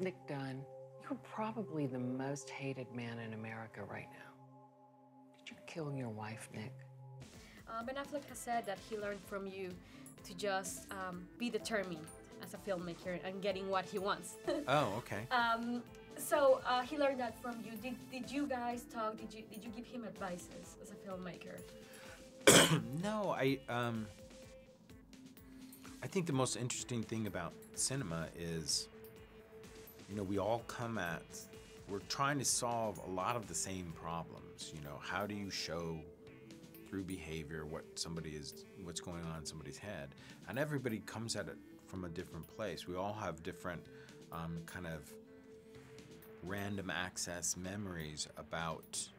Nick Dunn, you're probably the most hated man in America right now. Did you kill your wife, Nick? Ben Affleck has said that he learned from you to just be determined as a filmmaker and getting what he wants. Oh, okay. So he learned that from you. Did you guys talk? Did you give him advices as a filmmaker? No, I think the most interesting thing about cinema is, you know, we're trying to solve a lot of the same problems. You know, how do you show through behavior what's going on in somebody's head? And everybody comes at it from a different place. We all have different kind of random access memories about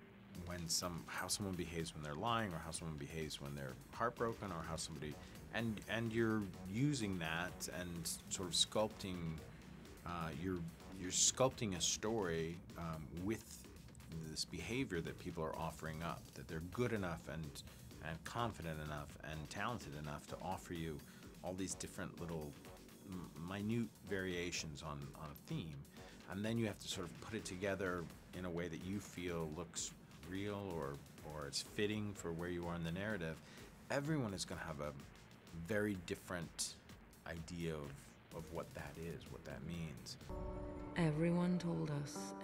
how someone behaves when they're lying, or how someone behaves when they're heartbroken, or how somebody, and you're using that and sort of sculpting, you're sculpting a story with this behavior that people are offering up, that they're good enough and confident enough and talented enough to offer you all these different little minute variations on a theme, and then you have to sort of put it together in a way that you feel looks real or it's fitting for where you are in the narrative. Everyone is going to have a very different idea of what that is, what that means. Everyone told us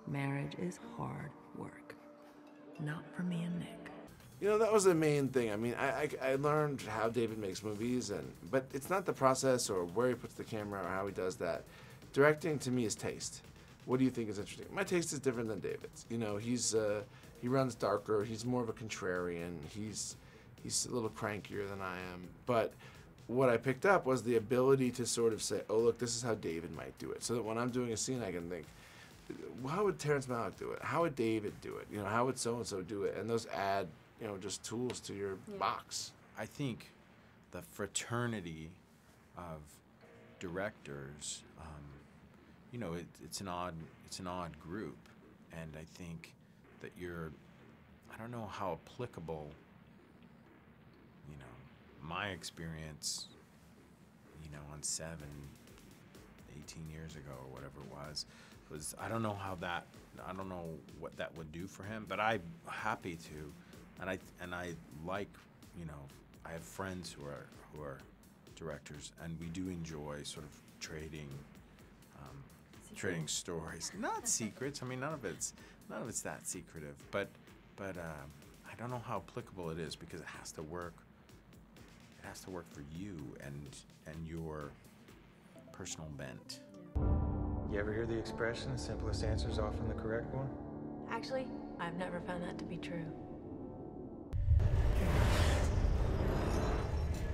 marriage is hard work. Not for me and Nick. You know, that was the main thing. I mean, I learned how David makes movies, but it's not the process or where he puts the camera or how he does that. Directing to me is taste. What do you think is interesting? My taste is different than David's. You know, he runs darker. He's more of a contrarian. He's a little crankier than I am. But what I picked up was the ability to sort of say, oh, look, this is how David might do it. So that when I'm doing a scene, I can think, how would Terrence Malick do it? How would David do it? You know, how would so-and-so do it? And those add, you know, just tools to your box. I think the fraternity of directors, you know, it's an odd group, and I think that I don't know how applicable, you know, my experience, you know, on 18 years ago or whatever it was I don't know what that would do for him, but I'm happy to, and I like, you know, I have friends who are directors, and we do enjoy sort of trading stories, not secrets. I mean, none of it's that secretive, but I don't know how applicable it is, because it has to work. It has to work for you and your personal bent. You ever hear the expression, the simplest answer is often the correct one? Actually, I've never found that to be true.